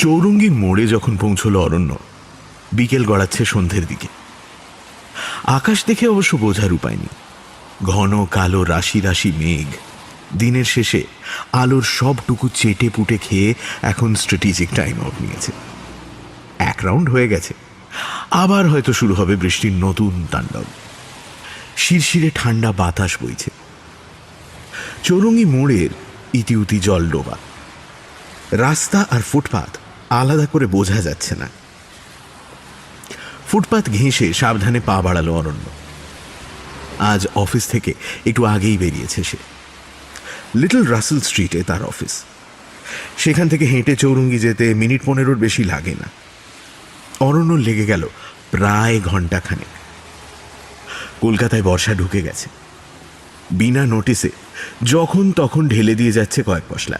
চৌরঙ্গীর মোড়ে যখন পৌঁছল অরণ্য, বিকেল গড়াচ্ছে সন্ধ্যের দিকে। আকাশ দেখে অবশ্য বোঝার উপায় নেই। ঘন কালো রাশি রাশি মেঘ দিনের শেষে আলোর সবটুকু চেটে পুটে খেয়ে এখন স্ট্র্যাটেজিক টাইম আউট নিয়েছে। এক রাউন্ড হয়ে গেছে, আবার হয়তো শুরু হবে বৃষ্টির নতুন তাণ্ডব। শিরশিরে ঠান্ডা বাতাস বইছে। চৌরঙ্গী মোড়ের ইতিউতি জল ডোবা। রাস্তা আর ফুটপাত আলাদা করে বোঝা যাচ্ছে না। ফুটপাত ঘেঁষে সাবধানে পা বাড়ালো অরণ্য। আজ অফিস থেকে একটু আগেই বেরিয়েছে সে। লিটল রাসেল স্ট্রিটে তার অফিস। সেখান থেকে হেঁটে চৌরঙ্গি যেতে মিনিট 15-র বেশি লাগে না। অরণ্য লেগে গেল প্রায় ঘণ্টাখানেক। কলকাতায় বর্ষা ঢুকে গেছে। বিনা নোটিসে যখন তখন ঢেলে দিয়ে যাচ্ছে কয়েক পশলা।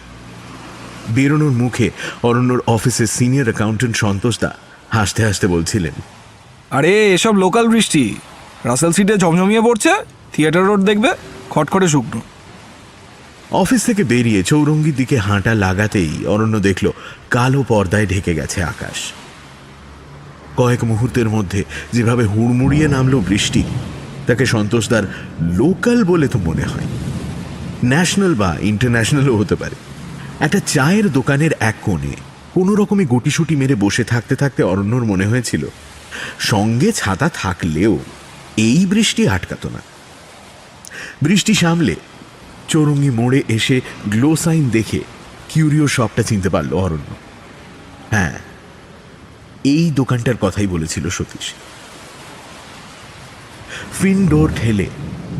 বেরোনোর মুখে অরণ্যর অফিসের সিনিয়র অ্যাকাউন্টেন্ট সন্তোষ দা হাসতে হাসতে বলছিলেন, আরে এসব লোকাল বৃষ্টি, রাসেল সিটে ঝমঝমিয়ে পড়ছে, থিয়েটার রোড দেখবে খটখটে শুকনো। অফিস থেকে বেরিয়ে চৌরঙ্গির দিকে হাঁটা লাগাতেই অরণ্য দেখল কালো পর্দায় ঢেকে গেছে আকাশ। কয়েক মুহূর্তের মধ্যে যেভাবে হুড়মুড়িয়ে নামলো বৃষ্টি, তাকে সন্তোষদার লোকাল বলে তো মনে হয়। ন্যাশনাল বা ইন্টারন্যাশনালও হতে পারে। একটা চায়ের দোকানের এক কোণে কোনো রকমে গুটিসুটি মেরে বসে থাকতে থাকতে অরণ্যর মনে হয়েছিল সঙ্গে ছাতা থাকলেও এই বৃষ্টি আটকাত না। বৃষ্টি সামলে চৌরঙ্গি মোড়ে এসে গ্লো সাইন দেখে কিউরিও শপটা চিনতে পারল অরণ্য। হ্যাঁ, এই দোকানটার কথাই বলেছিল সতীশ। ফিন ডোর ঠেলে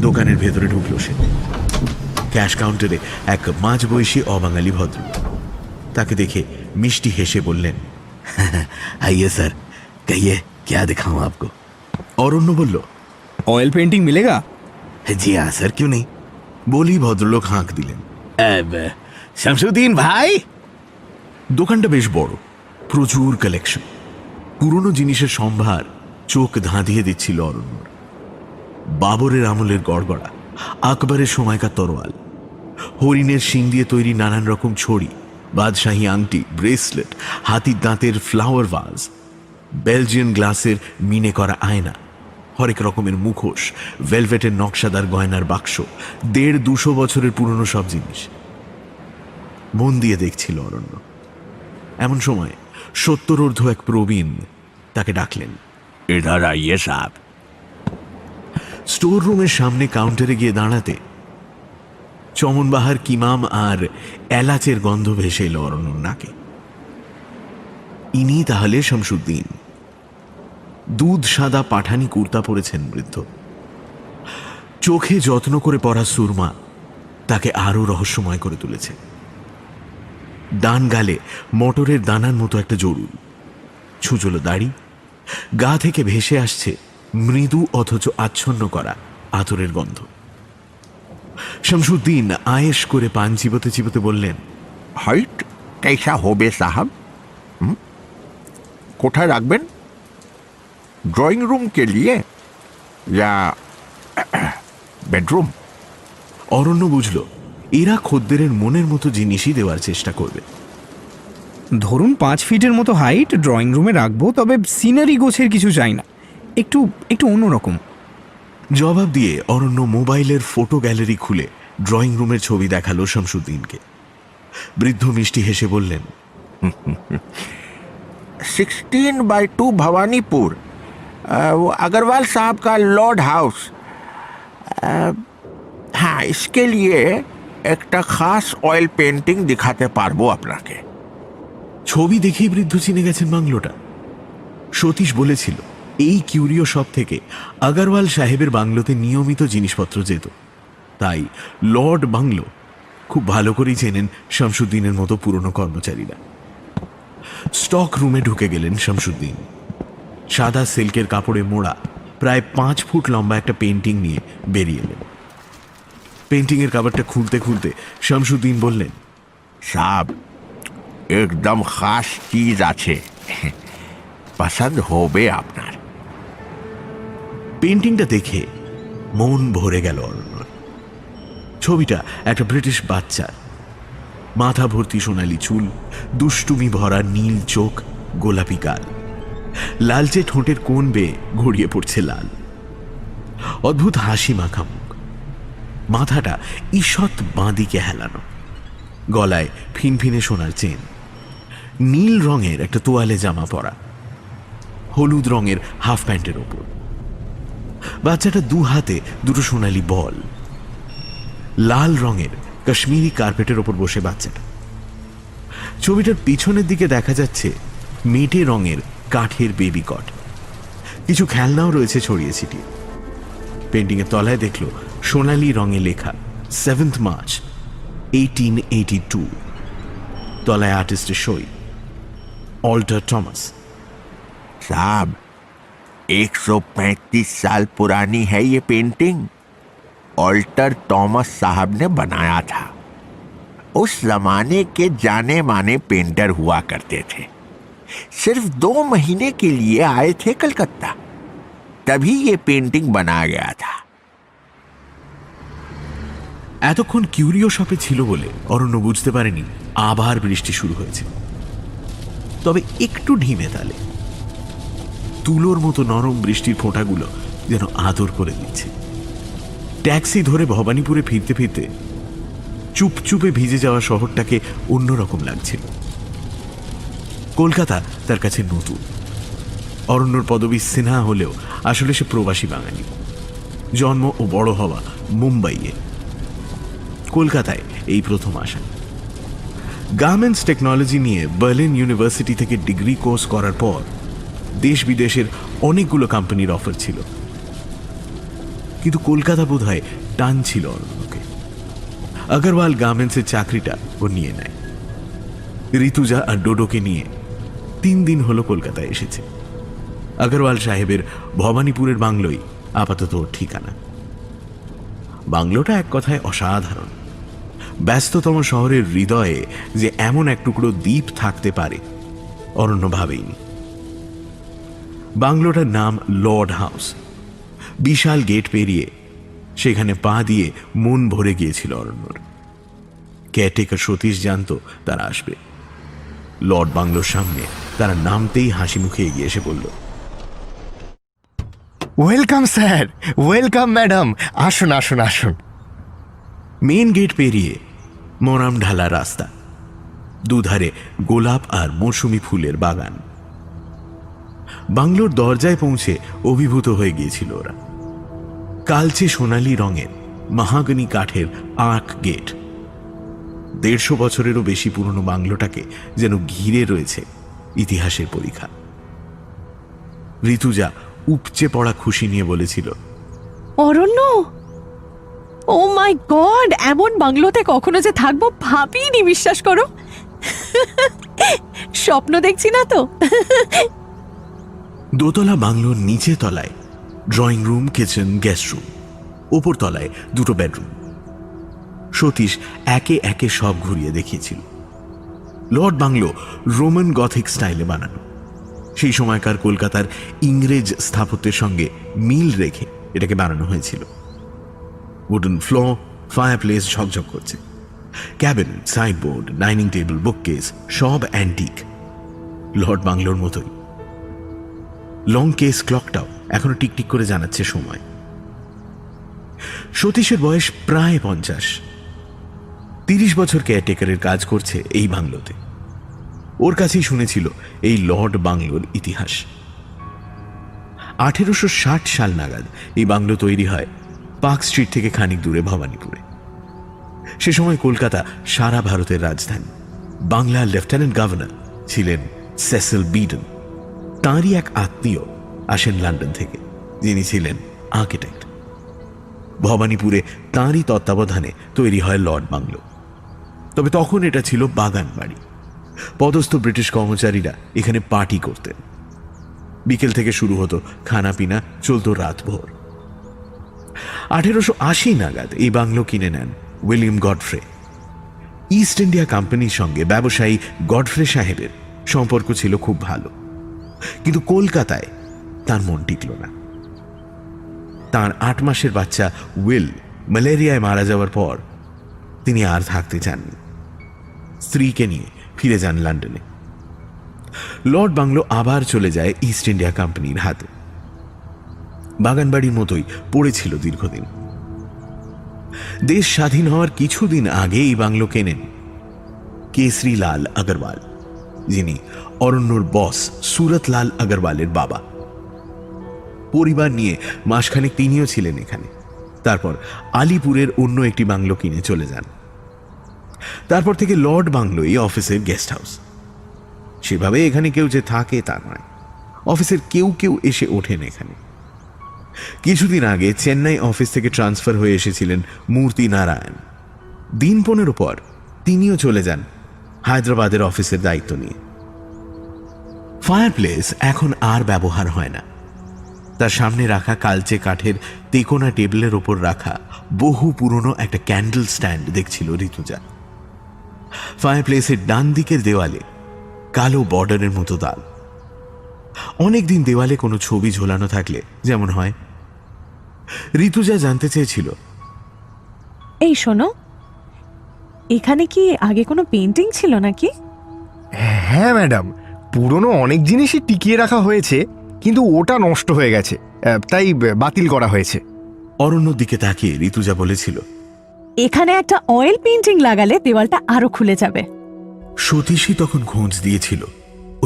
দোকানের ভেতরে ঢুকলো সে। ক্যাশ কাউন্টারে এক মাঝবয়সী অবাঙালি ভদ্রলোক। তাকে দেখে মিষ্টি হেসে বললেন, আইয়ে স্যার, কহিয়ে ক্যা দেখাऊं आपको। অরণ্য বলল, অয়েল পেন্টিং মিলেগা? জি হ্যাঁ স্যার, क्यों नहीं। বলি ভদ্রলোক হাঁক দিলেন, শামসুদ্দিন ভাই। দোকানটা বেশ বড়, প্রচুর কালেকশন। পুরনো জিনিসের সম্ভার চোখ ধাঁধিয়ে দিচ্ছিল অরণ্যর। বাবরের আমলের গড়গড়া, আকবরের সময়কার তরোয়াল, হরিণের শিং দিয়ে তৈরি নানান রকম ছড়ি, বাদশাহী আংটি, ব্রেসলেট, হাতির দাঁতের ফ্লাওয়ার ভাজ, বেলজিয়ান গ্লাসের মিনে করা আয়না, হরেক রকমের মুখোশ, ভেলভেটের নকশাদার গয়নার বাক্স, 150-200 বছরের পুরনো সব জিনিস। মন দিয়ে দেখছিল অরণ্য। এমন সময় 70 এক প্রবীণ তাকে ডাকলেন, इधर आइए साहब। স্টোর রুমের সামনে কাউন্টারে গিয়ে দাঁড়াতে চমনবাহার কিমাম আর এলাচের গন্ধ ভেসে এলো অরণ্যর নাকে। ইনি তাহলে শামসুদ্দিন। দুধ সাদা পাঠানি কুর্তা পরেছেন বৃদ্ধ। চোখে যত্ন করে পরা সুরমা তাকে আরো রহস্যময় করে তুলেছে। ডান গালে মটরের দানার মতো একটা জরুল, ছুচলো দাড়ি, গা থেকে ভেসে আসছে মৃদু অথচ আচ্ছন্ন করা আতরের গন্ধ। শামসুদ্দিন আয়েশ করে পান চিবোতে চিবোতে বললেন, हाइट कैसा होबे साहब? कोठाয় রাখবেন? ড্রয়িং রুম के लिए या বেডরুম? অরণ্য বুঝল এরা খদ্দেরের মনের মতো জিনিসই দেওয়ার চেষ্টা করবে। ধরুন 5 ফিটের মতো হাইট, ড্রয়িং রুমে রাখবো, তবে সিনারি গোছের কিছু চাই না, একটু একটু অন্যরকম। জবাব দিয়ে অরণ্য মোবাইলের ফটো গ্যালারি খুলে ড্রয়িং রুমের ছবি দেখালো শামসুদ্দিনকে। বৃদ্ধ মিষ্টি হেসে বললেন, 16/2 भवानीपुर, वो अग्रवाल साहब का लॉर्ड हाउस। हाँ, इसके लिए একটা খাস অয়েল পেন্টিং দেখাতে পারবো আপনাকে। ছবি দেখেই বৃদ্ধ চিনে গেছেন বাংলোটা। সতীশ বলেছিল এই কিউরিও শপ থেকে আগরওয়াল সাহেবের বাংলোতে নিয়মিত জিনিসপত্র যেত, তাই লর্ড বাংলো খুব ভালো করেই চেনেন শামসুদ্দিনের মতো পুরনো কর্মচারীরা। স্টক রুমে ঢুকে গেলেন শামসুদ্দিন। সাদা সিল্কের কাপড়ে মোড়া প্রায় 5 ফুট লম্বা একটা পেন্টিং নিয়ে বেরিয়ে এলেন। পেন্টিংয়ের কাভারটা খুলতে খুলতে শামসুদ্দিন বললেন, সাহেব, একদম খাস চিজ আছে, পছন্দ হবে আপনার। পেন্টিংটা দেখে মন ভরে গেল অরণ্যর। ছবিটা একটা ব্রিটিশ বাচ্চা, মাথা ভর্তি সোনালি চুল, দুষ্টুমি ভরা নীল চোখ, গোলাপি গাল, লালচে ঠোঁটের কোণ বেয়ে গড়িয়ে পড়ছে লাল। অদ্ভুত হাসি মাখা মুখ, মাথাটা ঈষৎ বাঁদিকে হেলানো, গলায় ফিনফিনে সোনার চেন, নীল রঙের একটা তোয়ালে জামা পরা, হলুদ রঙের হাফ প্যান্টের ওপর। বাচ্চাটা দু হাতে দুটো সোনালি বল। লাল রঙের কাশ্মীরি কার্পেটের ওপর বসে বাচ্চাটা। ছবিটার পিছনের দিকে দেখা যাচ্ছে মেটে রঙের কাঠের বেবি কট, কিছু খেলনাও রয়েছে ছড়িয়ে ছিটিয়ে। পেন্টিংয়ের তলায় দেখল সোনালি রঙে লেখা 7th মার্চ 1882। তলায় আর্টিস্টের সই, অল্টার টমাস। साहब 135 साल पुरानी है ये पेंटिंग। ऑल्टर थॉमस साहब ने बनाया था। उस जमाने के जाने माने पेंटर हुआ करते थे। सिर्फ 2 महीने के लिए आए थे कलकत्ता, तभी ये पेंटिंग बनाया गया था। এতক্ষণ কিউরিও শপে ছিল বলে অরণ্য বুঝতে পারেনি আবার বৃষ্টি শুরু হয়েছে, তবে একটু ঢিমে তালে। তুলোর মতো নরম বৃষ্টির ফোঁটাগুলো যেন আদর করে দিচ্ছে। ট্যাক্সি ধরে ভবানীপুরে ফিরতে ফিরতে চুপচুপে ভিজে যাওয়া শহরটাকে অন্যরকম লাগছিল। কলকাতা তার কাছে নতুন। অরণ্যর পদবী সিনহা হলেও আসলে সে প্রবাসী বাঙালি। জন্ম ও বড় হওয়া মুম্বাইয়ে, কলকাতায় এই প্রথম আসা। গার্মেন্টস টেকনোলজি নিয়ে বার্লিন ইউনিভার্সিটি থেকে ডিগ্রি কোর্স করার পর দেশ বিদেশের অনেকগুলো কোম্পানির অফার ছিল, কিন্তু কলকাতা বোধহয় টান ছিল অরণ্যকে। আগরওয়াল গার্মেন্টসের চাকরিটা ও নিয়ে নেয়। ঋতুজা আর ডোডোকে নিয়ে 3 দিন হলো কলকাতায় এসেছে। আগরওয়াল সাহেবের ভবানীপুরের বাংলোই আপাতত ওর ঠিকানা। বাংলোটা এক কথায় অসাধারণ। ব্যস্ততম শহরের হৃদয়ে যে এমন এক টুকরো দ্বীপ থাকতে পারে অরণ্য ভাবেইনি। বাংলোটার নাম লর্ড হাউস। বিশাল গেট পেরিয়ে সেখানে পা দিয়ে মন ভরে গিয়েছিল অরণ্যর। কেয়ারটেকার সতীশ জানত তারা আসবে। লর্ড বাংলোর সামনে তারা নামতেই হাসি মুখে এগিয়ে এসে বলল, ওয়েলকাম স্যার, ওয়েলকাম ম্যাডাম, আসুন আসুন আসুন। মেন গেট পেরিয়ে মরাম ঢালা রাস্তা, দুধারে গোলাপ আর মৌসুমি ফুলের বাগান। বাংলোর দরজায় পৌঁছে অভিভূত হয়ে গিয়েছিল ওরা। কালচে সোনালি রঙের মাহাগনি কাঠের আঁক গেট। 150 বছরেরও বেশি পুরনো বাংলোটাকে যেন ঘিরে রয়েছে ইতিহাসের পরীক্ষা। ঋতুজা উপচে পড়া খুশি নিয়ে বলেছিল, অরণ্য, ও মাই গড, এমন বাংলোতে কখনো যে থাকবো ভাবিনি, বিশ্বাস করো। স্বপ্ন দেখছি না তো। দোতলা বাংলোর নিচে তলায় drawing room, kitchen, guest room, ওপর তলায় 2টো বেডরুম। সতীশ একে একে সব ঘুরিয়ে দেখিয়েছিল। লর্ড বাংলো রোমান গথিক স্টাইলে বানানো। সেই সময়কার কলকাতার ইংরেজ স্থাপত্যের সঙ্গে মিল রেখে এটাকে বানানো হয়েছিল। উডেন ফ্লোর, ফায়ারপ্লেস ঝকঝক করছে। Cabinet, sideboard, dining table, bookcase সব অ্যান্টিক, লর্ড বাংলোর মতোই। লং কেস ক্লকটাও এখনো টিকটিক করে জানাচ্ছে সময়। সতীশের বয়স প্রায় 50। 30 বছর কেয়ারটেকারের কাজ করছে এই বাংলোতে। ওর কাছেই শুনেছিল এই লর্ড বাংলোর ইতিহাস। 1860 সাল নাগাদ এই বাংলো তৈরি হয় পার্ক স্ট্রিট থেকে খানিক দূরে ভবানীপুরে। সে সময় কলকাতা সারা ভারতের রাজধানী। বাংলার লেফটেন্যান্ট গভর্নর ছিলেন সেসিল বিডন। তাঁরই এক আত্মীয় আসেন লন্ডন থেকে, যিনি ছিলেন আর্কিটেক্ট। ভবানীপুরে তাঁরই তত্ত্বাবধানে তৈরি হয় লর্ড বাংলো। তবে তখন এটা ছিল বাগান বাড়ি। পদস্থ ব্রিটিশ কর্মচারীরা এখানে পার্টি করতেন। বিকেল থেকে শুরু হতো খানা পিনা, চলত রাতভর। 1880 নাগাদ এই বাংলো কিনে নেন উইলিয়াম গডফ্রে। ইস্ট ইন্ডিয়া কোম্পানির সঙ্গে ব্যবসায়ী গডফ্রে সাহেবের সম্পর্ক ছিল খুব ভালো, কিন্তু কলকাতায় তার মন টিকল না। তার 8 মাসের বাচ্চা উইল ম্যালেরিয়ায় মারা যাওয়ার পর তিনি আর থাকতে চাননি। স্ত্রীকে নিয়ে ফিরে যান লন্ডনে। লর্ড বাংলো আবার চলে যায় ইস্ট ইন্ডিয়া কোম্পানির হাতে। বাগানবাড়ির মতোই পড়েছিল দীর্ঘদিন। দেশ স্বাধীন হওয়ার কিছুদিন আগে এই বাংলো কেনেন কেসরীলাল আগরওয়াল, যিনি অরণ্যর বস সুরতলাল আগরওয়ালের বাবা। পরিবার নিয়ে মাসখানেক তিনিও ছিলেন এখানে। তারপর আলিপুরের অন্য একটি বাংলো কিনে চলে যান। তারপর থেকে লর্ড বাংলোই অফিসের গেস্ট হাউস। সেভাবে এখানে কেউ যে থাকে তা নয়, অফিসের কেউ কেউ এসে ওঠেন এখানে। কিছুদিন আগে চেন্নাই অফিস থেকে ট্রান্সফার হয়ে এসেছিলেন মূর্তি নারায়ণ। দিন 15 পর তিনিও চলে যান হায়দ্রাবাদের অফিসের দায়িত্ব নিয়ে। ফায়ারপ্লেস এখন আর ব্যবহার হয় না। তার সামনে রাখা কালচে কাঠের তেকোনা টেবিলের ওপর রাখা বহু পুরনো একটা ক্যান্ডেল স্ট্যান্ড দেখছিল ঋতুজা। ফায়ারপ্লেসের ডান দিকের দেওয়ালে কালো বর্ডারের মতো দাগ। অনেকদিন দেওয়ালে কোনো ছবি ঝোলানো থাকলে যেমন হয়। ঋতুজা জানতে চেয়েছিল, এই শোনো, এখানে কি আগে কোনো পেন্টিং ছিল নাকি? হ্যাঁ ম্যাডাম, পুরনো অনেক জিনিসই টিকিয়ে রাখা হয়েছে, কিন্তু ওটা নষ্ট হয়ে গেছে, তাই বাতিল করা হয়েছে। অরণ্যর দিকে তাকিয়ে ঋতুজা বলেছিল, এখানে একটা অয়েল পেন্টিং লাগালে দেওয়ালটা আরো খুলে যাবে। সতীশই তখন খোঁজ দিয়েছিল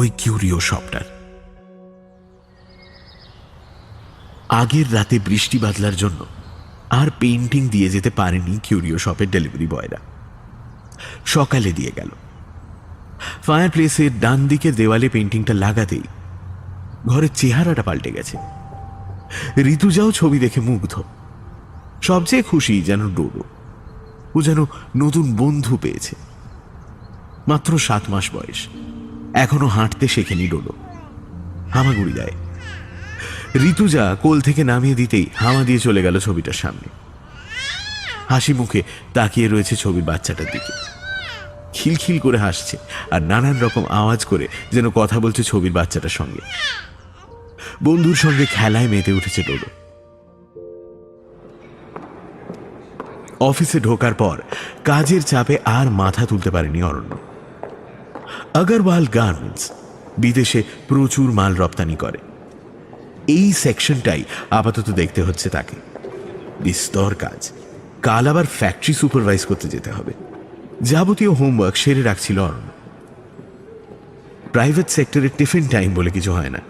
ওই কিউরিও শপটার। আগের রাতে বৃষ্টি বাদলার জন্য আর পেন্টিং দিয়ে যেতে পারেনি কিউরিও শপের ডেলিভারি বয়রা। সকালে দিয়ে গেল। ফায়ারপ্লেসের ডান দিকের দেওয়ালে পেন্টিংটা লাগাতেই ঘরের চেহারাটা পাল্টে গেছে। ঋতুজাও ছবি দেখে মুগ্ধ। সবচেয়ে খুশি যেন ডোডো। ও যেন নতুন বন্ধু পেয়েছে। মাত্র 7 মাস বয়স, এখনো হাঁটতে শেখেনি ডোডো, হামাগুড়ি দেয়। ঋতুজা কোল থেকে নামিয়ে দিতেই হামা দিয়ে চলে গেল ছবিটার সামনে। হাসি মুখে তাকিয়ে রয়েছে ছবির বাচ্চাটার দিকে। খিলখিল করে হাসছে আর নানান রকম আওয়াজ করে যেন কথা বলছে ছবির বাচ্চাটার সঙ্গে। বন্ধুর সঙ্গে খেলায় মেতে উঠেছে ডোডো। অফিসে ঢোকার পর কাজের চাপে আর মাথা তুলতে পারেনি অরণ্য। আগরওয়াল গার্মেন্টস বিদেশে প্রচুর মাল রপ্তানি করে। এই সেকশনটাই আপাতত দেখতে হচ্ছে তাকে। বিস্তর কাজ। কাল আবার ফ্যাক্টরি সুপারভাইজ করতে যেতে হবে। যাবতীয় হোমওয়ার্ক সেরে রাখছিল অরণ্য। প্রাইভেট সেক্টরে টিফিন টাইম বলে কিছু হয় না।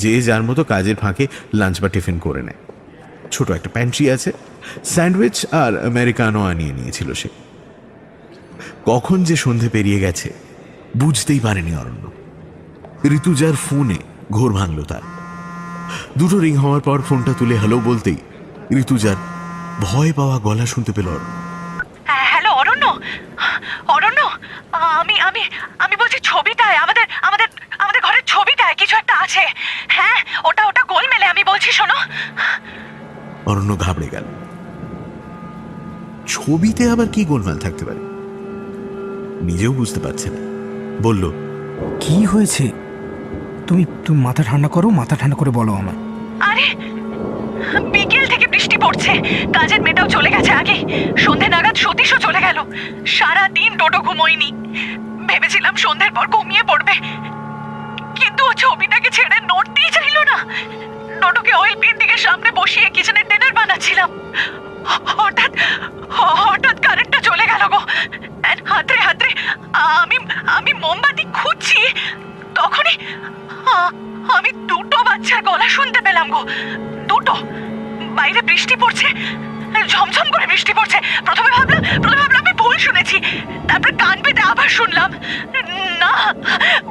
যে যার মতো কাজের ফাঁকে লাঞ্চ বা টিফিন করে নেয়। ছোট একটা প্যান্ট্রি আছে, স্যান্ডউইচ আর আমেরিকানো আনিয়ে নিয়েছিল সে। কখন যে সন্ধে পেরিয়ে গেছে বুঝতেই পারেনি অরণ্য। ঋতুজার ফোনে ঘোর ভাঙল তার। 2টো রিং হওয়ার পর ফোনটা তুলে হ্যালো বলতেই ঋতুজার ভয় পাওয়া গলা শুনতে পেল অরণ্য। হ্যালো অরণ্য, অরণ্য, আমি আমি আমি বলছি ছবিটায় আমাদের আমাদের আমাদের ঘরের ছবিটায় কিছু একটা আছে। হ্যাঁ, ওটা ওটা গোলমেলে, আমি বলছি শোনো। অরণ্য ঘাবড়ে গেল। ছবিতে আবার কি গোলমাল থাকতে পারে নিজেও বুঝতে পারছে না। বলল, কি হয়েছে? তুমি মাথা ঠান্ডা করো, মাথা ঠান্ডা করে বলো আমায়। আরে বিকেল থেকে বৃষ্টি পড়ছে, কাজের মেয়েটাও চলে গেছে আগে, সন্ধে নাগাদ সতীশও চলে গেল। সারাদিন ডোডো ঘুমোয়নি। ভেবেছিলাম সন্ধ্যের পর ঘুমিয়ে পড়বে, কিন্তু ও ছবিটাকে ছেড়ে নড়তেই চাইল না। ডোডোকে অয়েল পেন্টিংয়ের সামনে বসিয়ে কিচেনের ডিনার বানাচ্ছিলাম। হঠাৎ হঠাৎ কারেন্টটা চলে গেল গো। হাতরে হাতরে আমি আমি মোমবাতি খুঁজছি, তখনই আমি 2টো বাচ্চার গলা শুনতে পেলাম গো। 2টো। বাইরে বৃষ্টি পড়ছে, ঝমঝম করে বৃষ্টি পড়ছে। প্রথমে ভাবলাম আমি ভুল শুনেছি, তারপর কান পেতে আবার শুনলাম, না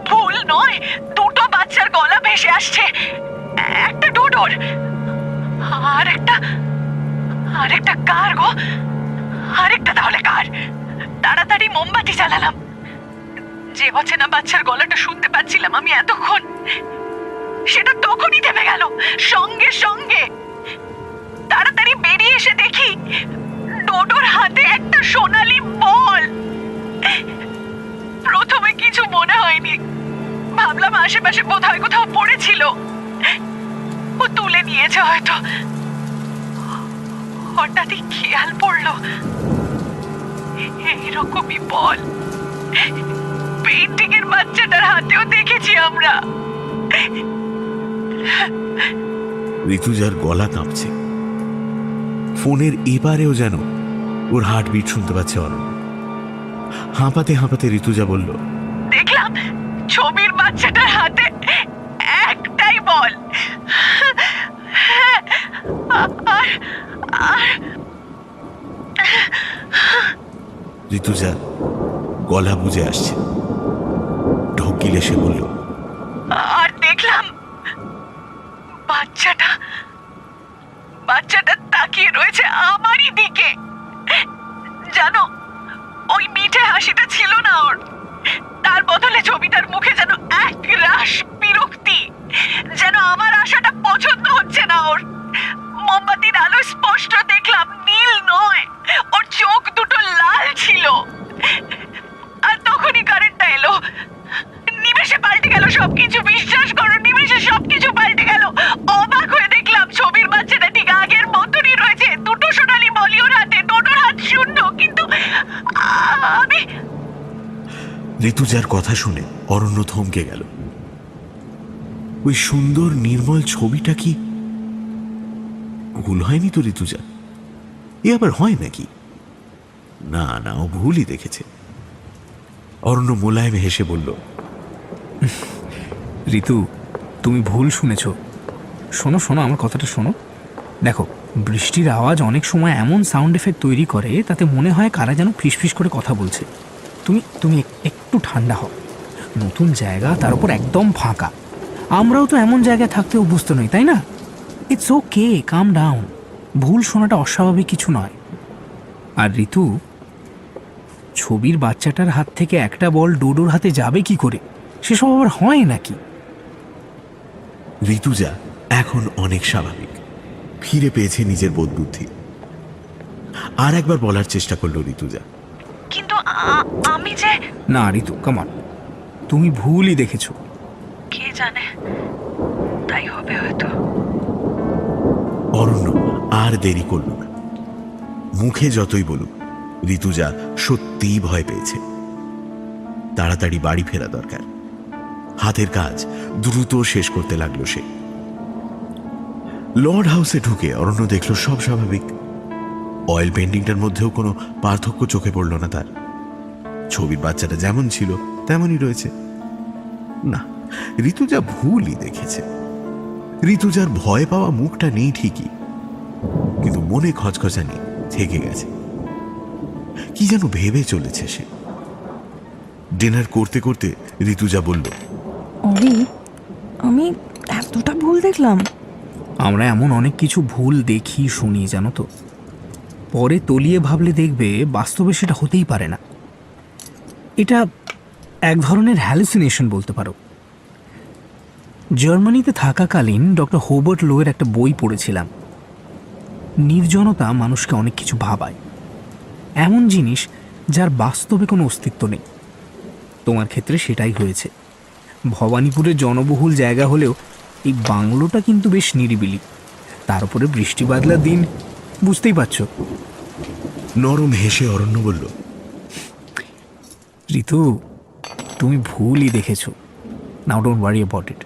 ভুল নয়, 2টো বাচ্চার গলা ভেসে আসছে। একটা ডোডোর, আরেকটা কার গো, আরেকটা তাহলে কার? তাড়াতাড়ি মোমবাতি জ্বালালাম। যে অচেনা বাচ্চার গলাটা শুনতে পাচ্ছিলাম আমি এতক্ষণ, সেটা তখনই থেমে গেল সঙ্গে সঙ্গে। তাড়াতাড়ি বেরিয়ে এসে দেখি ডোডোর হাতে একটা সোনালি বল। প্রথমে কিছু মনে হয়নি, ভাবলাম আশেপাশে বোধহয় কোথাও পড়েছিল, ও তুলে নিয়েছে হয়তো। হঠাৎই খেয়াল পড়লো এইরকমই বল পেন্টিং এর বাচ্চাটার হাতেও দেখেছি আমরা। ঋতুজার গলা কাঁপছে। ফোনের এবারেও যেন ওর হার্টবিট শুনতে পাচ্ছে অরণ্য। হাঁপাতে হাঁপাতে ঋতুজা বলল, দেখলাম ছবির বাচ্চাটার হাতে একটাই বল। ঋতুজা গলা বুঝে আসছে। ঢোক গিলে সে বলল, আর দেখলাম বাচ্চাটা তাকিয়ে রয়েছে আমারই দিকে। জানো, ওই মিঠে হাসিটা ছিল না ওর। তার বদলে ছবিটার মুখে যেন এক রাশ বিরক্তি, যেন আমার আশাটা পছন্দ হচ্ছে না ওর। মোমবাতির আলো স্পষ্ট দেখলাম নীল নয়, ওর চোখ দুটো লাল ছিল। আর তখনই কারেন্টটা এলো, নিমেষে পাল্টে গেল সবকিছু। বিশ্বাস করো, নিমেষে সবকিছু পাল্টে গেল। অবাক হয়ে দেখলাম ছবির বাচ্চাটা ঠিক আগের মতনই রয়েছে, দুটো সোনালি বলি ওর হাতে, দুটোর হাত শূন্য। কিন্তু আমি... ঋতুজার কথা শুনে অরণ্য থমকে গেল। ওই সুন্দর নির্মল ছবিটা কি ভুল হয়নি তো ঋতুজা? এ আবার হয় নাকি? না না, ও ভুলই দেখেছে। অরণ্য মোলায়েম হেসে বলল, ঋতু, তুমি ভুল শুনেছ। শোনো শোনো, আমার কথাটা শোনো। দেখো, বৃষ্টির আওয়াজ অনেক সময় এমন সাউন্ড এফেক্ট তৈরি করে তাতে মনে হয় কারা যেন ফিসফিস করে কথা বলছে। তুমি একটু ঠান্ডা হও। নতুন জায়গা, তার উপর একদম ফাঁকা। আমরাও তো এমন জায়গায় থাকতে অভ্যস্ত নই, তাই না? It's okay, calm down. ভুল শোনাটা অস্বাভাবিক কিছু নয়। আর ঋতু, ছবির বাচ্চাটার হাত থেকে একটা বল ডোডোর হাতে যাবে কি করে? সেসব আবার হয় নাকি? ঋতুজা এখন অনেক স্বাভাবিক, ফিরে পেয়েছে নিজের বোধ বুদ্ধি। আর একবার বলার চেষ্টা করলো ঋতুজা, কিন্তু আমি যে... না ঋতু, কামান, তুমি ভুলই দেখেছো। কে জানে, তাই হবে হয়তো। অরণ্য আর দেরি করল না। মুখে যতই বলুক, ঋতুজা সত্যিই ভয় পেয়েছে। তাড়াতাড়ি বাড়ি ফেরা দরকার। হাতের কাজ দ্রুত শেষ করতে লাগলো সে। লর্ড হাউসে ঢুকে অরণ্য দেখল সব স্বাভাবিক। অয়েল পেন্টিংটার মধ্যেও কোনো পার্থক্য চোখে পড়ল না তার। ছবির বাচ্চাটা যেমন ছিল তেমনই রয়েছে। না, ঋতুজা ভুলই দেখেছে। ঋতুজার ভয় পাওয়া মুখটা নেই ঠিকই, কিন্তু মনে খচখচানি থেকে গেছে। কি যেন ভেবে চলেছে সে। ডিনার করতে করতে ঋতুজা বলল, আমি এতটা ভুল দেখলাম? আমরা এমন অনেক কিছু ভুল দেখি, শুনি, জানো তো। পরে তলিয়ে ভাবলে দেখবে বাস্তবে সেটা হতেই পারে না। এটা এক ধরনের হ্যালুসিনেশন বলতে পারো। জার্মানিতে থাকাকালীন ডক্টর হোবার্ট লোয়ের একটা বই পড়েছিলাম। নির্জনতা মানুষকে অনেক কিছু ভাবায়, এমন জিনিস যার বাস্তবে কোনো অস্তিত্ব নেই। তোমার ক্ষেত্রে সেটাই হয়েছে। ভবানীপুরের জনবহুল জায়গা হলেও এই বাংলোটা কিন্তু বেশ নিরিবিলি। তার উপরে বৃষ্টি বাদলার দিন, বুঝতেই পারছো। নরম হেসে অরণ্য বলল, ঋতু, তুমি ভুলই দেখেছো। Now don't worry about it.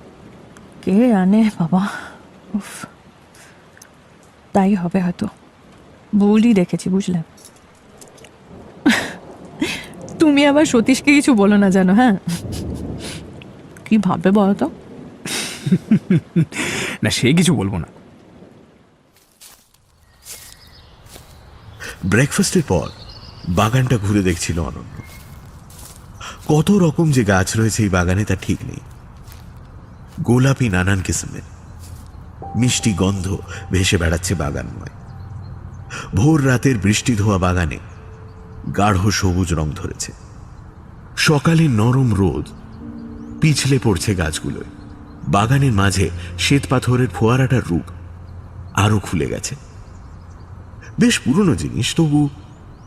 কে জানে বাবা, উফ, তাই হবে হয়তো। ভুলই দেখেছি, বুঝলে। তুমি আবার সতীশকে কিছু বলো না, জানো? হ্যাঁ, কি ভাববে বলো তো? না, সে কিছু বলবো না। ব্রেকফাস্টের পর বাগানটা ঘুরে দেখছিল অনন্য। কত রকম যে গাছ রয়েছে এই বাগানে তা ঠিক নেই। গোলাপি নানান কিসমের, মিষ্টি গন্ধ ভেসে বেড়াচ্ছে বাগানময়। ভোর রাতের বৃষ্টি ধোয়া বাগানে গাঢ় সবুজ রং ধরেছে। সকালে নরম রোদ পিছলে পড়ছে গাছগুলোয়। বাগানের মাঝে শ্বেত পাথরের ফোয়ারাটার রূপ আরো খুলে গেছে। বেশ পুরনো জিনিস, তবু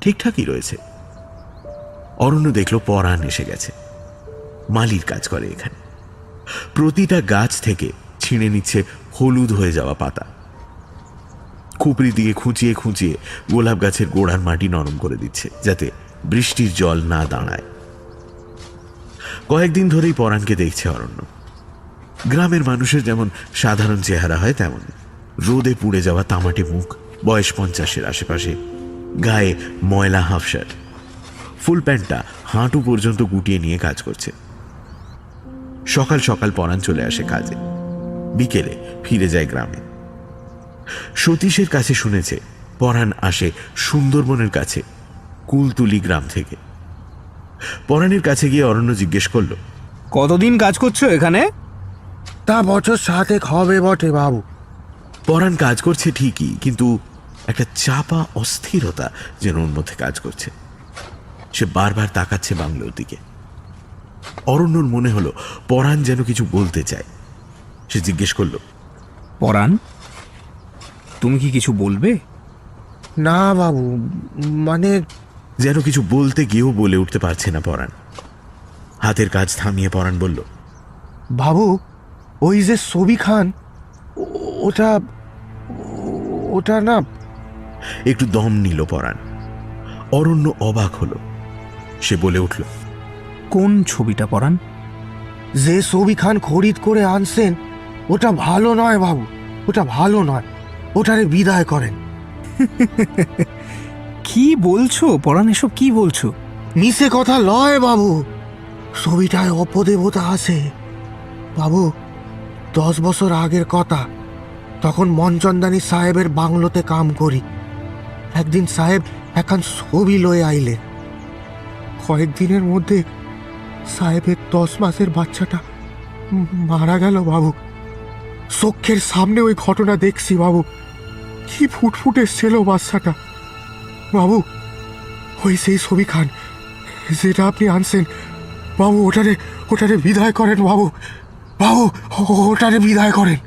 ঠিকঠাকই রয়েছে। অরণ্য দেখল পরাণ এসে গেছে। মালির কাজ করে এখানে। প্রতিটা গাছ থেকে ছিঁড়ে নিচ্ছে হলুদ হয়ে যাওয়া পাতা। খুপড়ি দিয়ে খুঁচিয়ে খুঁচিয়ে গোলাপ গাছের গোড়ার মাটি নরম করে দিচ্ছে, যাতে বৃষ্টির জল না দাঁড়ায়। কয়েকদিন ধরেই পরাণকে দেখছে অরণ্য। গ্রামের মানুষের যেমন সাধারণ চেহারা হয় তেমন, রোদে পুড়ে যাওয়া তামাটে মুখ, বয়স 50-এর আশেপাশে, গায়ে ময়লা হাফ শার্ট, ফুল প্যান্টটা হাঁটু পর্যন্ত গুটিয়ে নিয়ে কাজ করছে। সকাল সকাল পরাণ চলে আসে কাজে, বিকেলে ফিরে যায় গ্রামে। সতীশের কাছে শুনেছে পরাণ আসে সুন্দরবনের কাছে কুলতুলি গ্রাম থেকে। পরাণের কাছে গিয়ে অরণ্য জিজ্ঞেস করল, কতদিন কাজ করছো এখানে? তা বছর 7 হবে বটে বাবু। পরাণ কাজ করছে ঠিকই, কিন্তু একটা চাপা অস্থিরতা যেন ওর মধ্যে কাজ করছে। সে বারবার তাকাচ্ছে বাংলোর দিকে। অরণ্যর মনে হলো পরাণ যেন কিছু বলতে চায়। সে জিজ্ঞেস করল, পরাণ, তুমি কি কিছু বলবে? না বাবু, মানে যেন কিছু বলতে গিয়েও বলে উঠতে পারছে না পরাণ। হাতের কাজ থামিয়ে পরাণ বলল, বাবু, ওই যে ছবি খান, ওটা ওটা না। একটু দম নিল পরাণ। অরণ্য অবাক হলো। সে বলে উঠল, কোন ছবিটা পরাণ? যে ছবি খান খরিদ করে আনছেন ওটা ভালো নয় বাবু, ওটা ভালো নয়, ওটারে বিদায় করেন। কি বলছো পরাণ, এসব কি বলছো? মিছে কথা লয় বাবু, ছবিটায় অপদেবতা আছে বাবু। 10 বছর আগের কথা, তখন মনচন্দানী সাহেবের বাংলোতে কাম করি। একদিন সাহেব এখন ছবি লয়ে আইলেন। কয়েকদিনের মধ্যে সাহেবের 10 মাসের বাচ্চাটা মারা গেল বাবু। চোখের সামনে ওই ঘটনা দেখছি বাবু। কি ফুটফুটে ছিল বাচ্চাটা বাবু। ওই সেই ছবি খান যেটা আপনি আনছেন বাবু, ওটারে বিদায় করেন বাবু। বাবু, ওটারে বিদায় করেন,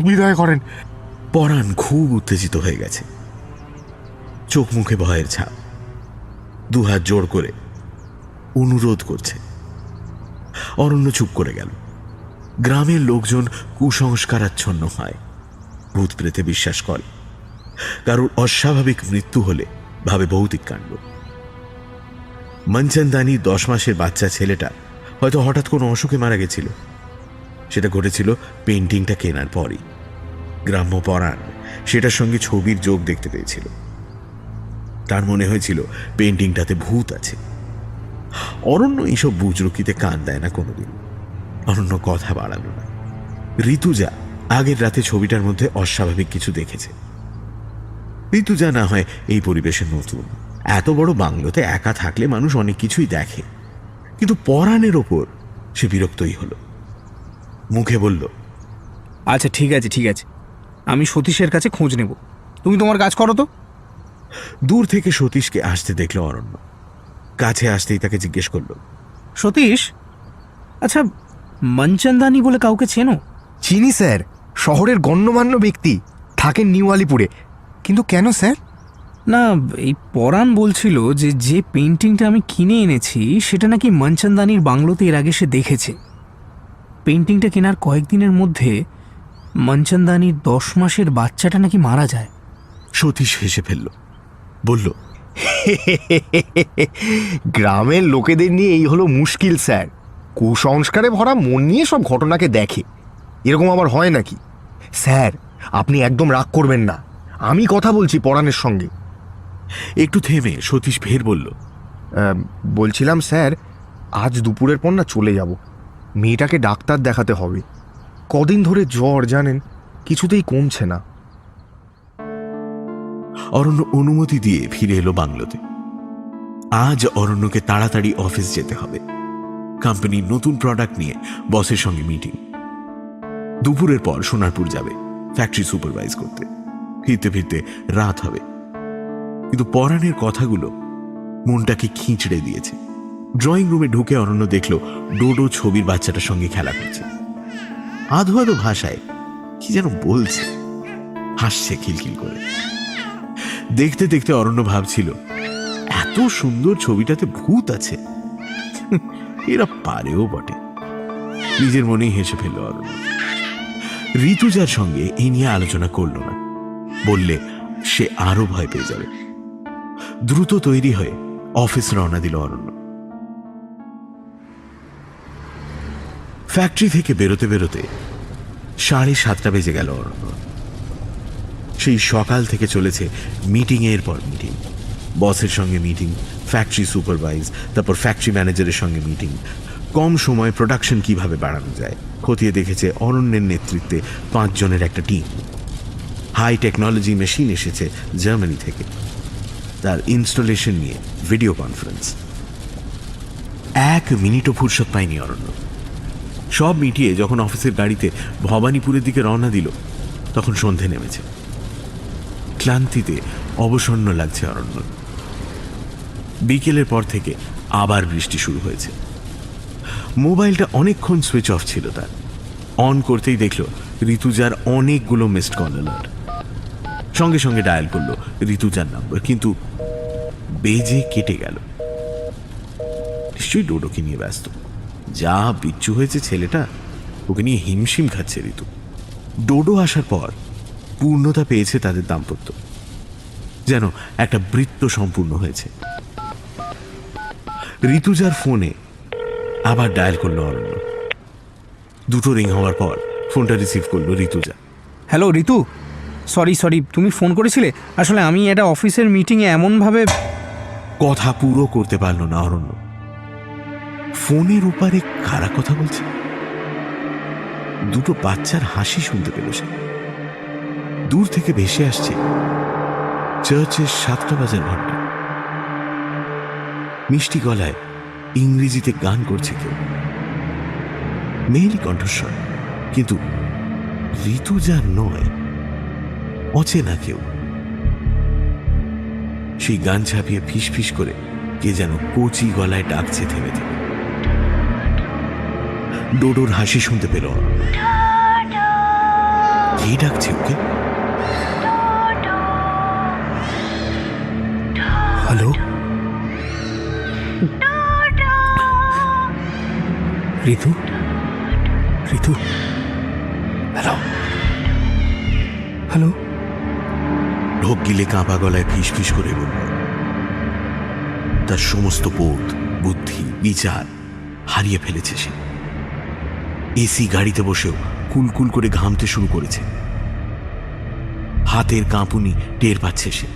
বিদায় করেন। পরাণ খুব উত্তেজিত হয়ে গেছে। চোখ মুখে ভয়ের ছাপ, দুহাত জোড় করে অনুরোধ করছে। অরণ্য চুপ করে গেল। গ্রামের লোকজন কুসংস্কারাচ্ছন্ন হয়, ভূত প্রেতে বিশ্বাস করে, কারোর অস্বাভাবিক মৃত্যু হলে ভাবে ভৌতিক কাণ্ড। মনচন্দানী 10 মাসের বাচ্চা ছেলেটা হয়তো হঠাৎ কোনো অসুখে মারা গেছিল। সেটা ঘটেছিল পেন্টিংটা কেনার পরই। গ্রাম্য পরাণ সেটার সঙ্গে ছবির যোগ দেখতে পেয়েছিল। তার মনে হয়েছিল পেন্টিংটাতে ভূত আছে। অরণ্য এইসব বুজরুকিতে কান দেয় না কোনোদিন। অরণ্য কথা বাড়ালো না। ঋতুজা আগের রাতে ছবিটার মধ্যে অস্বাভাবিক কিছু দেখেছে। ঋতুজা না হয় এই পরিবেশে নতুন, এত বড় বাংলোতে একা থাকলে মানুষ অনেক কিছুই দেখে, কিন্তু পরাণের ওপর সে বিরক্তই হলো। মুখে বলল, আচ্ছা ঠিক আছে ঠিক আছে, আমি সতীশের কাছে খোঁজ নেব, তুমি তোমার কাজ করো তো। দূর থেকে সতীশকে আসতে দেখল অরণ্য। কাছে আসতেই তাকে জিজ্ঞেস করল, সতীশ, আচ্ছা মনচন্দানী বলে কাউকে চেনো? চিনি স্যার, শহরের গণ্যমান্য ব্যক্তি, থাকেন নিউ আলিপুরে। কিন্তু কেন স্যার? না, এই পরাণ বলছিল যে যে পেন্টিংটা আমি কিনে এনেছি সেটা নাকি মনচন্দানীর বাংলোতে এর আগে সে দেখেছে। পেন্টিংটা কেনার কয়েকদিনের মধ্যে মনচন্দানীর 10 মাসের বাচ্চাটা নাকি মারা যায়। সতীশ হেসে ফেলল, বলল, গ্রামের লোকেদের নিয়ে এই হলো মুশকিল স্যার। কুসংস্কারে ভরা মন নিয়ে সব ঘটনাকে দেখে। এরকম আবার হয় নাকি? স্যার, আপনি একদম রাগ করবেন না, আমি কথা বলছি পরাণের সঙ্গে। একটু থেমে সতীশ ফের বলল, বলছিলাম স্যার, আজ দুপুরের পর না চলে যাব। মেয়েটাকে ডাক্তার দেখাতে হবে। কদিন ধরে জ্বর জানেন, কিছুতেই কমছে না। অরণ্য অনুমতি দিয়ে ফিরে এলো বাংলোতে। আজ অরণ্যকে তাড়াতাড়ি অফিস যেতে হবে। কোম্পানির নতুন প্রোডাক্ট নিয়ে বসের সঙ্গে মিটিং। দুপুরের পর সোনারপুর যাবে ফ্যাক্টরি সুপারভাইজ করতে। ফিরতে ফিরতে রাত হবে। কিন্তু পরাণের কথাগুলো মনটাকে খিঁচড়ে দিয়েছে। ড্রয়িং রুমে ঢুকে অরণ্য দেখল ডোডো ছবির বাচ্চাটার সঙ্গে খেলা করছে। আধো আধো ভাষায় কি যেন বলছে, হাসছে খিলখিল করে। দেখতে দেখতে অরণ্য ভাবছিল, এত সুন্দর ছবিটাতে ভূত আছে, এরা পারেও বটে। নিজের মনেই হেসে ফেলল অরণ্য। ঋতুজার সঙ্গে এই নিয়ে আলোচনা করল না, বললে সে আরো ভয় পেয়ে যাবে। দ্রুত তৈরি হয়ে অফিস রওনা দিল অরণ্য। ফ্যাক্টরি থেকে বেরোতে বেরোতে 7:30 বেজে গেল অরণ্য। সেই সকাল থেকে চলেছে মিটিং এর পর মিটিং, বসের সঙ্গে মিটিং, ফ্যাক্টরি সুপারভাইজ, তারপর ফ্যাক্টরি ম্যানেজারের সঙ্গে মিটিং, কম সময়ে প্রোডাকশন কিভাবে বাড়ানো যায় খতিয়ে দেখেছে অরণ্যের নেতৃত্বে 5 জনের একটা টিম। হাই টেকনোলজি মেশিন এসেছে জার্মানি থেকে, তার ইনস্টলেশন নিয়ে ভিডিও কনফারেন্স। 1 মিনিটও ফুরসত পায়নি অরণ্য। সব মিটিয়ে যখন অফিসের গাড়িতে ভবানীপুরের দিকে রওনা দিল তখন সন্ধে নেমেছে। ক্লান্তিতে অবসন্ন লাগছে অরণ্য। বিকেলের পর থেকে আবার বৃষ্টি শুরু হয়েছে। মোবাইলটা অনেকক্ষণ সুইচ অফ ছিল তার। অন করতেই দেখল ঋতুজার অনেকগুলো মিসড কল অ্যালার্ট। সঙ্গে সঙ্গে ডায়াল করলো ঋতুজার নাম্বার, কিন্তু বেজে কেটে গেল। নিশ্চয়ই ডোডোকে নিয়ে ব্যস্ত। যা বিচ্ছু হয়েছে ছেলেটা, ওকে নিয়ে হিমশিম খাচ্ছে ঋতু। ডোডো আসার পর পূর্ণতা পেয়েছে তাদের দাম্পত্য, যেন একটা বৃত্ত সম্পূর্ণ হয়েছে। ঋতুজার ফোনে আবার ডায়াল করলো অরণ্য। 2টো রিং হওয়ার পর ফোনটা রিসিভ করলো ঋতুজা। হ্যালো ঋতু, সরি তুমি ফোন করেছিলে? আসলে আমি একটা অফিসের মিটিংয়ে এমনভাবে... কথা পুরো করতে পারলো না অরণ্য। ফোনের ওপারে কারা কথা বলছে? 2টো বাচ্চার হাসি শুনতে পেল সে। দূর থেকে ভেসে আসছে চার্চের 7টা বাজার ঘন্টা। মিষ্টি গলায় ইংরেজিতে গান করছে কেউ, মেয়েলি কণ্ঠস্বর, কিন্তু ঋতুজা নয়, অচেনা কেউ। সেই গান ছাপিয়ে ফিস ফিস করে কে যেন কচি গলায় ডাকছে থেমে থেমে। ডোডোর হাসি শুনতে পেল। কে ডাকছে ওকে? হ্যালো, ঋতু, ঋতু, হ্যালো, হ্যালো। ঢোক গিলে কাঁপা গলায় ফিস ফিস করে বলল। তার সমস্ত বোধ, বুদ্ধি, বিচার হারিয়ে ফেলেছে সে। এসি গাড়িতে বসেও কুলকুল করে ঘামতে শুরু করেছে। হাতের কাঁপুনি টের পাচ্ছে সে।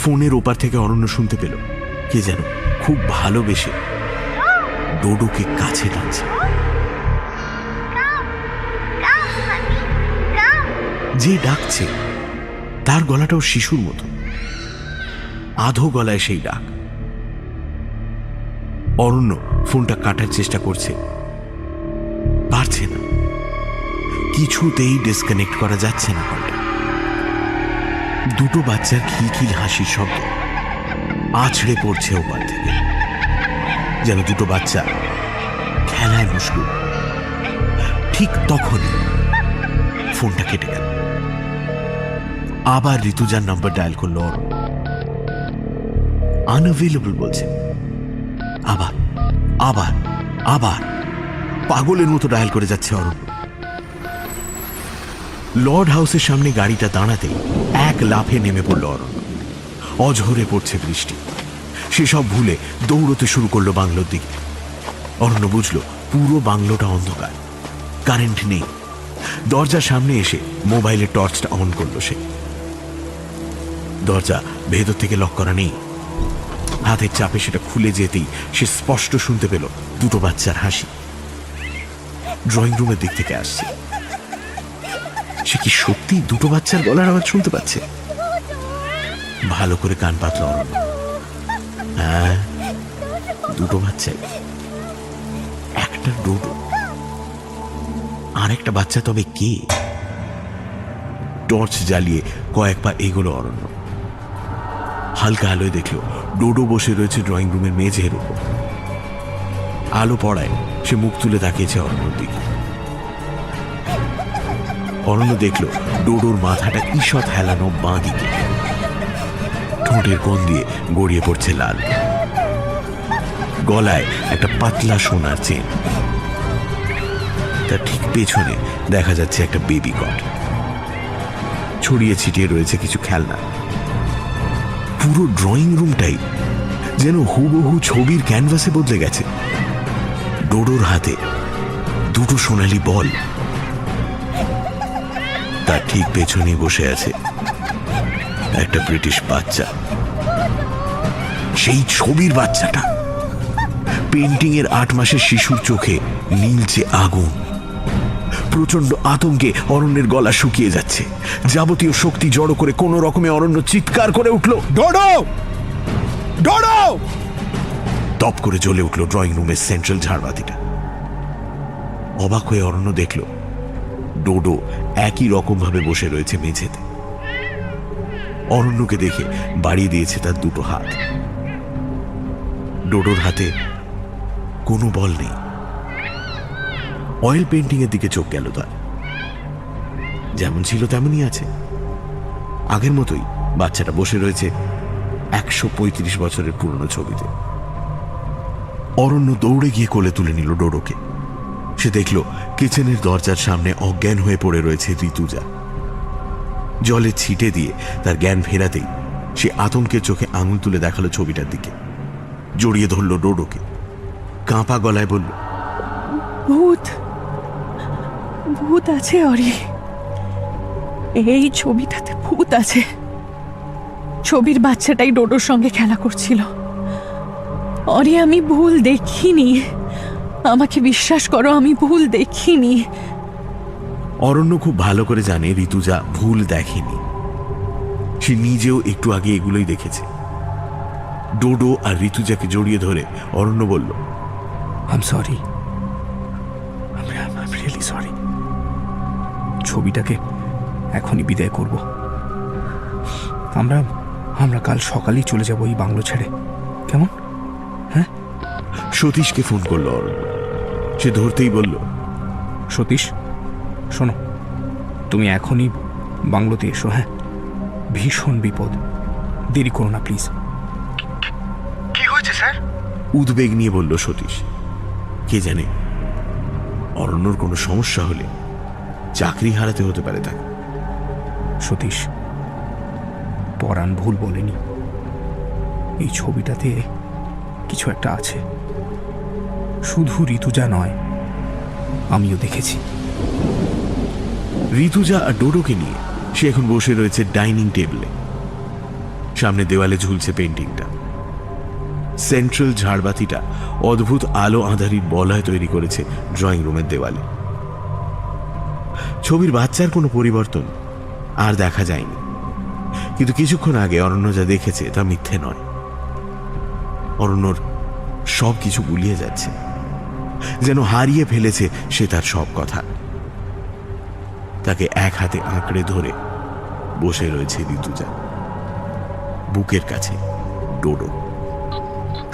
ফোনের ওপার থেকে অরণ্য শুনতে পেল কে যেন খুব ভালোবেসে ডোডোকে কাছে টানছে। যে ডাকছে তার গলাটাও শিশুর মতো, আধো গলায় সেই ডাক। অরণ্য ফোনটা কাটার চেষ্টা করছে, পারছে না। কিছুতেই ডিসকানেক্ট করা যাচ্ছে না কলটা। 2টো বাচ্চার খিলখিল হাসির শব্দ আছড়ে পড়ছে ওপার থেকে, যেন 2টো বাচ্চা খেলায় মশগুল। ঠিক তখনই ফোনটা কেটে গেল। আবার ঋতুজার নাম্বার ডায়াল করলো অরণ্য। আনঅ্যাভেলেবল বলছে। আবার আবার আবার পাগলের মতো ডায়াল করে যাচ্ছে অরণ্য। লর্ড হাউসের সামনে গাড়িটা দাঁড়াতেই 1 লাফে নেমে পড়ল অরণ্য। অঝরে পড়ছে বৃষ্টি। সেসব ভুলে দৌড়তে শুরু করলো বাংলোর দিকে। অরণ্য বুঝলো পুরো বাংলোটা অন্ধকার, কারেন্ট নেই। দরজার সামনে এসে মোবাইলের টর্চটা অন করলো সে। দরজা ভেতর থেকে লক করা নেই। হাতের চাপে সেটা খুলে যেতেই সে স্পষ্ট শুনতে পেল 2টো বাচ্চার হাসি ড্রয়িং রুমের দিক থেকে আসছে। সে কি সত্যি 2টো বাচ্চার গলার আওয়াজ শুনতে পাচ্ছে? ভালো করে কান পাতল অরণ্য। হ্যাঁ, 2টো বাচ্চাই। একটা ডোডো, আর একটা বাচ্চা তবে কে? টর্চ জ্বালিয়ে কয়েক পা এগোলো অরণ্য। হালকা আলোয় দেখলো ডোডো বসে রয়েছে ড্রয়িং রুমের মেঝের উপর। আলো পড়ায় সে মুখ তুলে তাকিয়েছে অরণ্যর দিকে। অরণ্য দেখল ডোডোর মাথাটা ঈষৎ হেলানো বাঁ দিকে, ঠোঁটের কোণ দিয়ে গড়িয়ে পড়ছে লাল। গলায় একটা পাতলা সোনার চেন। তার ঠিক পেছনে দেখা যাচ্ছে একটা বেবি কট। ছড়িয়ে ছিটিয়ে রয়েছে কিছু খেলনা। পুরো ড্রয়িং রুমটাই যেন হুবহু ছবির ক্যানভাসে বদলে গেছে। ডোডোর হাতে দুটো সোনালী বল। তার ঠিক পেছনে বসে আছে একটা ব্রিটিশ বাচ্চা, সেই ছবির বাচ্চাটা। পেন্টিং এর 8 মাসের শিশুর চোখে নীলচে আগুন। প্রচন্ড আতঙ্কে অরণ্যের গলা শুকিয়ে যাচ্ছে। যাবতীয় শক্তি জড়ো করে কোন রকমে অরণ্য চিৎকার করে উঠল, ডোডো ডোডো! তপ করে জ্বলে উঠল ড্রয়িং রুমের সেন্ট্রাল ঝাড়বাতিটা। অবাক হয়ে অরণ্য দেখল ডোডো একই রকম ভাবে বসে রয়েছে মেঝেতে। অরণ্যকে দেখে বাড়িয়ে দিয়েছে তার দুটো হাত। ডোডোর হাতে কোনো বল নেই। অয়েল পেন্টিং এর দিকে চোখ গেল তার। যেমন ছিল তেমনই আছে, আগের মতোই বাচ্চাটা বসে রয়েছে 135 বছরের পুরনো ছবিতে। অরণ্য দৌড়ে গিয়ে কোলে তুলে নিল ডোডোকে। সে দেখল কিচেনের দরজার সামনে অজ্ঞান হয়ে পড়ে রয়েছে ঋতুজা। জলে ছিটে দিয়ে তার জ্ঞান ফেরাতেই সে আতঙ্কের চোখে আঙুল তুলে দেখালো ছবিটার দিকে। জড়িয়ে ধরল ডোডোকে, কাঁপা গলায় বলল, ভূত, ভূত আছে অরি, এই ছবিটাতে ভূত আছে। ছবির বাচ্চাটাই ডোডোর সঙ্গে খেলা করছিল। অরি, আমি ভুল দেখিনি, আমাকে বিশ্বাস করো, আমি ভুল দেখিনি। অরণ্য খুব ভালো করে জানে ঋতুজা ভুল দেখেনি। সে নিজেও একটু আগে এগুলোই দেখেছে। ডোডো আর ঋতুজাকে জড়িয়ে ধরে অরণ্য বলল, I am sorry, I am really sorry. ছবিটাকে এখনই বিদায় করব। আমরা কাল সকালেই চলে যাব এই বাংলো ছেড়ে, কেমন? হ্যাঁ। সতীশকে ফোন করলো অরণ্য। সে ধরতেই বলল, সতীশ, শোনো, তুমি এখনই বাংলোতে এসো। হ্যাঁ, ভীষণ বিপদ, দেরি করো না প্লিজ। কি হয়েছে স্যার? উদ্বেগ নিয়ে বলল সতীশ। কে জানে অরণ্যর কোনো সমস্যা হলে চাকরি হারাতে হতে পারে তাকে। সতীশ, পরাণ ভুল বলেনি, এই ছবিটাতে কিছু একটা আছে। শুধু ঋতুজা নয়, আমিও দেখেছি। ঋতুজা আর ডোডোকে নিয়ে সে এখন বসে রয়েছে ডাইনিং টেবিলে। সামনে দেওয়ালে ঝুলছে পেন্টিংটা। সেন্ট্রাল ঝাড়বাতিটা অদ্ভুত আলো আঁধারির বলয় তৈরি করেছে ড্রয়িং রুমের দেওয়ালে। ছবির বাচ্চার কোনো পরিবর্তন আর দেখা যায়নি, কিন্তু কিছুক্ষণ আগে অরণ্য যা দেখেছে তা মিথ্যে নয়। অরণ্যর সব কিছু গুলিয়ে যাচ্ছে, যেন হারিয়ে ফেলেছে সে তার সব কথা। তাকে এক হাতে আঁকড়ে ধরে বসে রয়েছে ঋতুজা, বুকের কাছে ডোডো।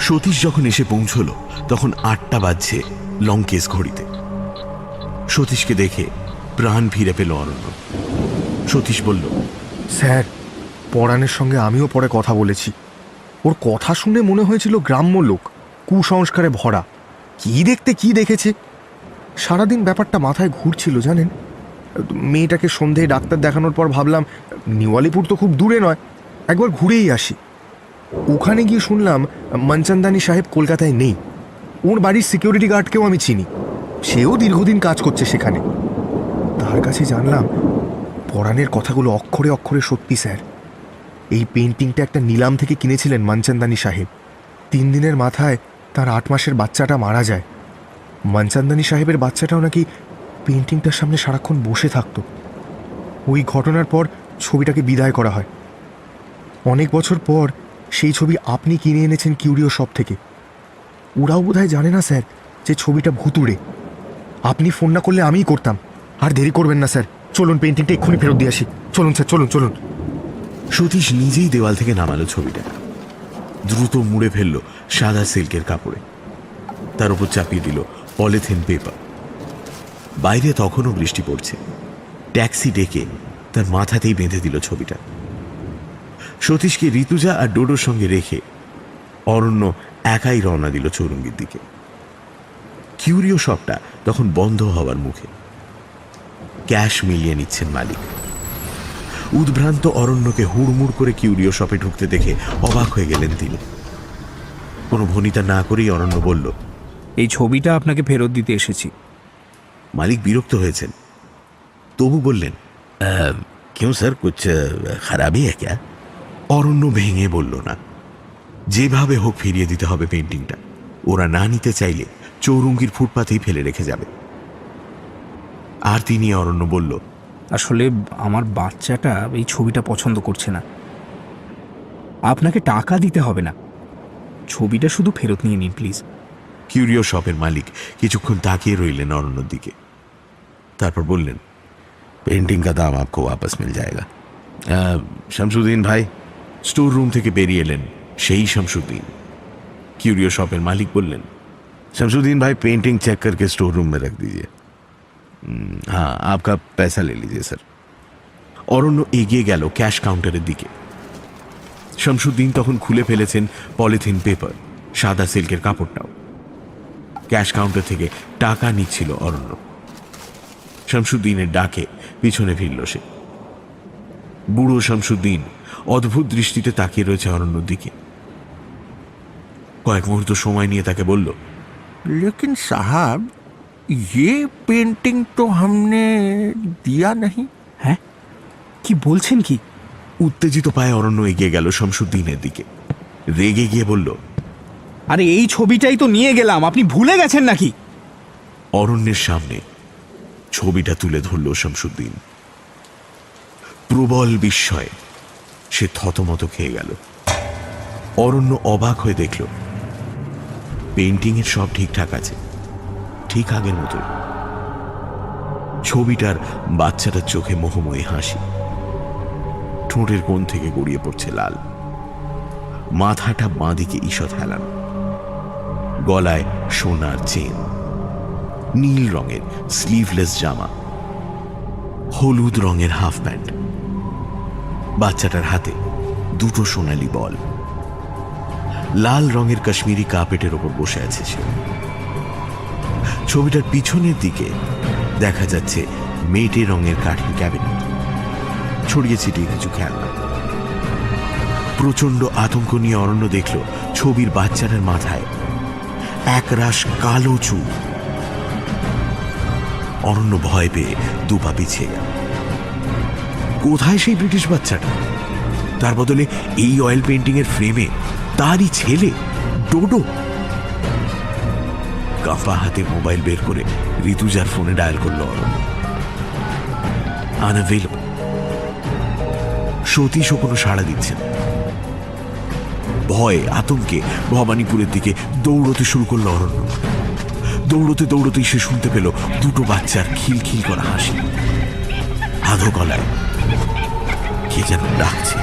সতীশ যখন এসে পৌঁছল তখন 8টা বাজছে লঙ্কেশ ঘড়িতে। সতীশকে দেখে প্রাণ ফিরে পেল অরণ্য। সতীশ বলল, স্যার, পরাণের সঙ্গে আমিও পরে কথা বলেছি। ওর কথা শুনে মনে হয়েছিল গ্রাম্য লোক, কুসংস্কারে ভরা। কি দেখতে কি দেখেছে, সারাদিন ব্যাপারটা মাথায় ঘুরছিল জানেন। মেয়েটাকে সন্ধেয় ডাক্তার দেখানোর পর ভাবলাম নিউ আলিপুর তো খুব দূরে নয়, একবার ঘুরেই আসি। ওখানে গিয়ে শুনলাম মনচন্দানী সাহেব কলকাতায় নেই। ওর বাড়ির সিকিউরিটি গার্ডকেও আমি চিনি, সেও দীর্ঘদিন কাজ করছে সেখানে। তার কাছে জানলাম পরাণের কথাগুলো অক্ষরে অক্ষরে সত্যি স্যার। এই পেন্টিংটা একটা নিলাম থেকে কিনেছিলেন মনচন্দানী সাহেব। 3 দিনের মাথায় তার 8 মাসের বাচ্চাটা মারা যায়। মনচন্দানী সাহেবের বাচ্চাটাও নাকি পেন্টিংটার সামনে সারাক্ষণ বসে থাকতো। ওই ঘটনার পর ছবিটাকে বিদায় করা হয়। অনেক বছর পর সেই ছবি আপনি কিনে এনেছেন কিউরিও শপ থেকে। ওরাও বোধহয় জানে না স্যার যে ছবিটা ভুতুড়ে। আপনি ফোন না করলে আমিই করতাম। আর দেরি করবেন না স্যার, চলুন পেন্টিংটা এক্ষুনি ফেরত দিয়ে আসি। চলুন স্যার, চলুন চলুন। সতীশ নিজেই দেওয়াল থেকে নামালো ছবিটা, দ্রুত মুড়ে ফেললো সাদা সিল্কের কাপড়ে, তার উপর চাপিয়ে দিল পলিথিন পেপার। বাইরে তখনও বৃষ্টি পড়ছে। ট্যাক্সি ডেকে তার মাথাতেই বেঁধে দিল ছবিটা। সতীশকে ঋতুজা আর ডোডোর সঙ্গে রেখে অরণ্য একাই রওনা দিল চৌরঙ্গির দিকে। কিউরিও শপটা তখন বন্ধ হওয়ার মুখে। ক্যাশ মিলিয়ে নিচ্ছেন মালিক। উদ্ভ্রান্ত অরণ্যকে হুড়মুড় করে কিউরিও শপে ঢুকতে দেখে অবাক হয়ে গেলেন তিনি। কোনো ভনিতা না করেই অরণ্য বলল, এই ছবিটা আপনাকে ফেরত দিতে এসেছি। মালিক বিরক্ত হয়েছেন, তবু বললেন, কেউ স্যার কুছ খারাপই হ্যাঁ? অরণ্য ভেঙে বলল না, যেভাবে হোক ফিরিয়ে দিতে হবে পেন্টিংটা। ওরা না নিতে চাইলে চৌরঙ্গির ফুটপাতেই ফেলে রেখে যাবে। আর তিনি অরণ্য বলল, আসলে আমার বাচ্চাটা এই ছবিটা পছন্দ করছে না। আপনাকে টাকা দিতে হবে না, ছবিটা শুধু ফেরত নিয়ে নিন প্লিজ। কিউরিও শপের মালিক কিছুক্ষণ তাকিয়ে রইলেন অরণ্যর দিকে, তারপর বললেন, পেন্টিং কা দাম আপকো ওয়াপস মিল জায়েগা। শামসুদ্দিন ভাই স্টোর রুম থেকে বেরিয়ে এলেন সেই শামসুদ্দিন। কিউরিও শপের মালিক বললেন, শামসুদ্দিন ভাই पेंटिंग चेक करके स्टोर रूम में रख दीजिए। हाँ, आपका पैसा ले लीजिए सर। অরণ্য এগিয়ে গেল ক্যাশ কাউন্টারের দিকে। শামসুদ্দিন তখন খুলে ফেলেছেন পলিথিন পেপার, সাদা সিল্কের কাপড়টাও। ক্যাশ কাউন্টার থেকে টাকা নিচ্ছিল অরণ্য। শামসুদ্দিনের ডাকে পিছনে ফিরল সে। বুড়ো শামসুদ্দিন অদ্ভুত দৃষ্টিতে তাকিয়ে রয়েছে অরণ্যর দিকে। কয়েক মুহূর্ত সময় নিয়ে তাকে বলল, लेकिन साहब ये पेंटिंग तो हमने दिया नहीं। হ্যাঁ, কি বলছেন কি? উত্তেজিত পায়ে অরণ্য এগিয়ে গেল শামসুদ্দিনের দিকে। রেগে গিয়ে বলল, আরে এই ছবিটাই তো নিয়ে গেলাম, আপনি ভুলে গেছেন নাকি? অরণ্যের সামনে ছবিটা তুলে ধরল শামসুদ্দিন। প্রবল বিস্ময়ে সে থতমত খেয়ে গেল। অরণ্য অবাক হয়ে দেখল পেন্টিং এর সব ঠিকঠাক আছে, ঠিক আগের মতো। ছবিটার বাচ্চাটার চোখে মোহময়ী হাসি, ঠোঁটের কোণ থেকে গড়িয়ে পড়ছে লাল, মাথাটা বাঁদিকে ঈষৎ হেলানো, গলায় সোনার চেন, নীল রঙের স্লিভলেস জামা, হলুদ রঙের হাফ প্যান্ট। বাচ্চাটার হাতে দুটো সোনালি বল। লাল রঙের কাশ্মীরি কার্পেটের ওপর বসে আছে সে। ছবিটার পিছনের দিকে দেখা যাচ্ছে মেটে রঙের কাঠের ক্যাবিনেট, ছড়িয়ে ছিটিয়ে কিছু খেলনা। প্রচন্ড আতঙ্ক নিয়ে অরণ্য দেখল ছবির বাচ্চাটার মাথায় একরাশ কালো চুল। অরণ্য ভয় পেয়ে দুপা পিছিয়ে গেল। কোথায় সেই ব্রিটিশ বাচ্চাটা? তার বদলে এই অয়েল পেন্টিং এর ফ্রেমে তারই ছেলে ডোডো। কাঁপা হাতে মোবাইল বের করে ঋতুজার ফোনে ডায়াল করল অরণ্য। আনঅ্যাভেলেবল। সতীশও কোনো সাড়া দিচ্ছে না। ভয়ে আতঙ্কে ভবানীপুরের দিকে দৌড়তে শুরু করলো অরণ্য। দৌড়তে দৌড়তেই সে শুনতে পেল দুটো বাচ্চার খিলখিল করা হাসি। আধো গলায় কে যেন ডাকছে।